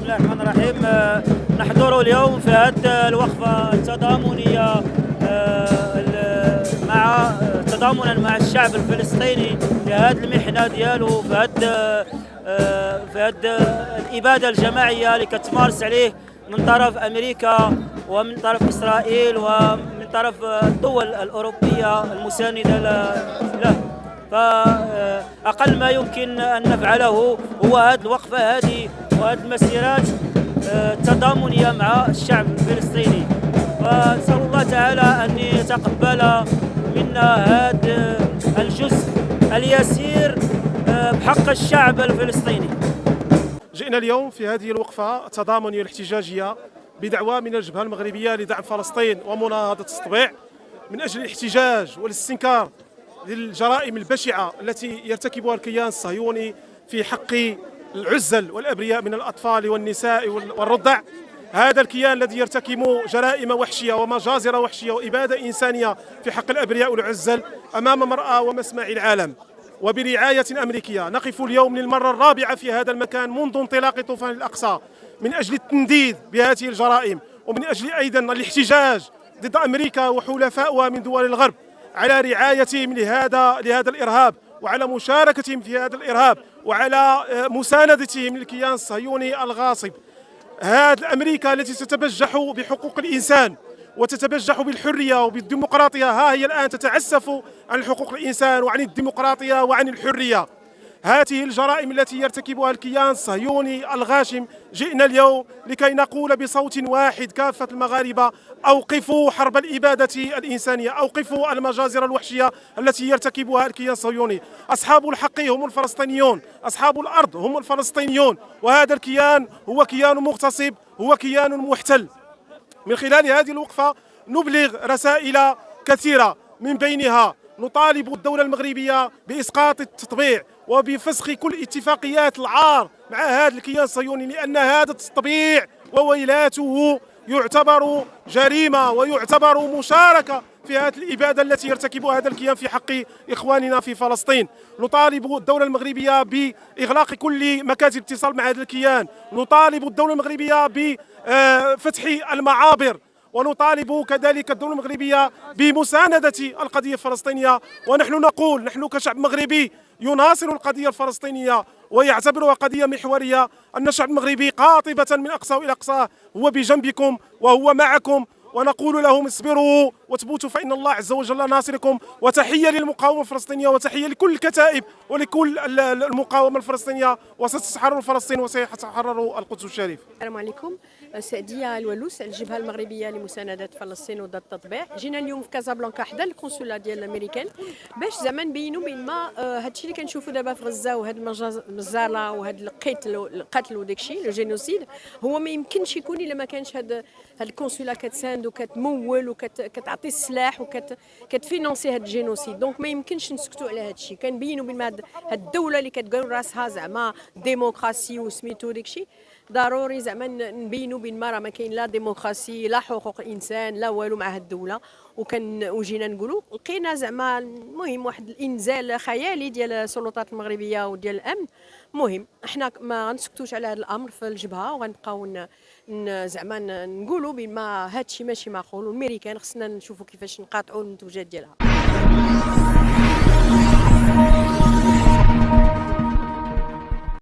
الله الرحمن الرحيم. نحضر اليوم في هذه الوقفة التضامنية مع تضامنا مع الشعب الفلسطيني في هذه المحنة ديالو، في هذه الإبادة الجماعية اللي كتمارس عليه من طرف أمريكا ومن طرف إسرائيل ومن طرف الدول الأوروبية المساندة له. فأقل ما يمكن أن نفعله هو هذه الوقفة هذه وهذه المسيرات التضامنية مع الشعب الفلسطيني، ونسأل الله تعالى أن يتقبل منا هذا الجزء اليسير بحق الشعب الفلسطيني. جئنا اليوم في هذه الوقفة التضامنية الاحتجاجية بدعوة من الجبهة المغربية لدعم فلسطين ومناهضة التطبيع من أجل الاحتجاج والاستنكار للجرائم البشعة التي يرتكبها الكيان الصهيوني في حق العزل والأبرياء من الأطفال والنساء والرضع. هذا الكيان الذي يرتكب جرائم وحشية ومجازر وحشية وإبادة إنسانية في حق الأبرياء والعزل أمام مرأى ومسمع العالم وبرعاية أمريكية. نقف اليوم للمرة الرابعة في هذا المكان منذ انطلاق طوفان الأقصى من أجل التنديد بهذه الجرائم ومن أجل أيضا الاحتجاج ضد أمريكا وحلفائها من دول الغرب على رعايتهم لهذا الإرهاب وعلى مشاركتهم في هذا الإرهاب وعلى مساندتهم للكيان الصهيوني الغاصب. هذه أمريكا التي تتبجح بحقوق الإنسان وتتبجح بالحرية وبالديمقراطية، ها هي الآن تتعسف عن حقوق الإنسان وعن الديمقراطية وعن الحرية. هذه الجرائم التي يرتكبها الكيان الصهيوني الغاشم. جئنا اليوم لكي نقول بصوت واحد كافة المغاربة: أوقفوا حرب الإبادة الإنسانية، أوقفوا المجازر الوحشية التي يرتكبها الكيان الصهيوني. أصحاب الحق هم الفلسطينيون، أصحاب الأرض هم الفلسطينيون، وهذا الكيان هو كيان مغتصب، هو كيان محتل. من خلال هذه الوقفة نبلغ رسائل كثيرة، من بينها نطالب الدولة المغربية بإسقاط التطبيع وبفسخ كل اتفاقيات العار مع هذا الكيان الصهيوني، لأن هذا التطبيع وويلاته يعتبر جريمة ويعتبر مشاركة في هذه الإبادة التي يرتكبها هذا الكيان في حق إخواننا في فلسطين. نطالب الدولة المغربية بإغلاق كل مكاتب اتصال مع هذا الكيان، نطالب الدولة المغربية بفتح المعابر، ونطالب كذلك الدولة المغربية بمساندة القضية الفلسطينية. ونحن نقول، نحن كشعب مغربي يناصر القضية الفلسطينية ويعتبرها قضية محورية، أن الشعب المغربي قاطبة من أقصاه إلى أقصاه هو بجنبكم وهو معكم، ونقول لهم: اصبروا واثبتوا فإن الله عز وجل ناصركم. وتحية للمقاومة الفلسطينية وتحية لكل الكتائب ولكل المقاومة الفلسطينية، وستتحرر فلسطين وسيتحرر القدس الشريف. السلام عليكم. سعدية الولوس، الجبهة المغربية لمساندة فلسطين وضد التطبيع. جينا اليوم في كازابلانكا حدا القنصلة ديال الامريكان باش زعما نبينوا بين ما هادشي اللي كنشوفوا دابا في غزة وهاد المجزرة وهاد القتل وداكشي لو جينوسيد هو ما يمكنش يكون الا ما كانش هاد القنصلة كتساند وكتمول وكتعطي السلاح وكتفينونسي هاد الجينوسيد. دونك ما يمكنش نسكتوا على هادشي. كنبينوا بين هاد الدولة اللي كتقول راسها زعما ديمقراسي وسميتو داكشي، ضروري زعما نبينوا بين ما راه ما كاين لا ديمقراسي لا حقوق الانسان لا والو مع هاد الدوله. وجينا نقولوا لقينا زعما المهم واحد الانزال خيالي ديال السلطات المغربيه وديال الامن. المهم احنا ما غنسكتوش على هذا الامر في الجبهه، وغنبقاو زعما نقولوا بين ما هادشي ماشي معقول، والامريكان خصنا نشوفوا كيفاش نقاطعوا المنتوجات ديالها.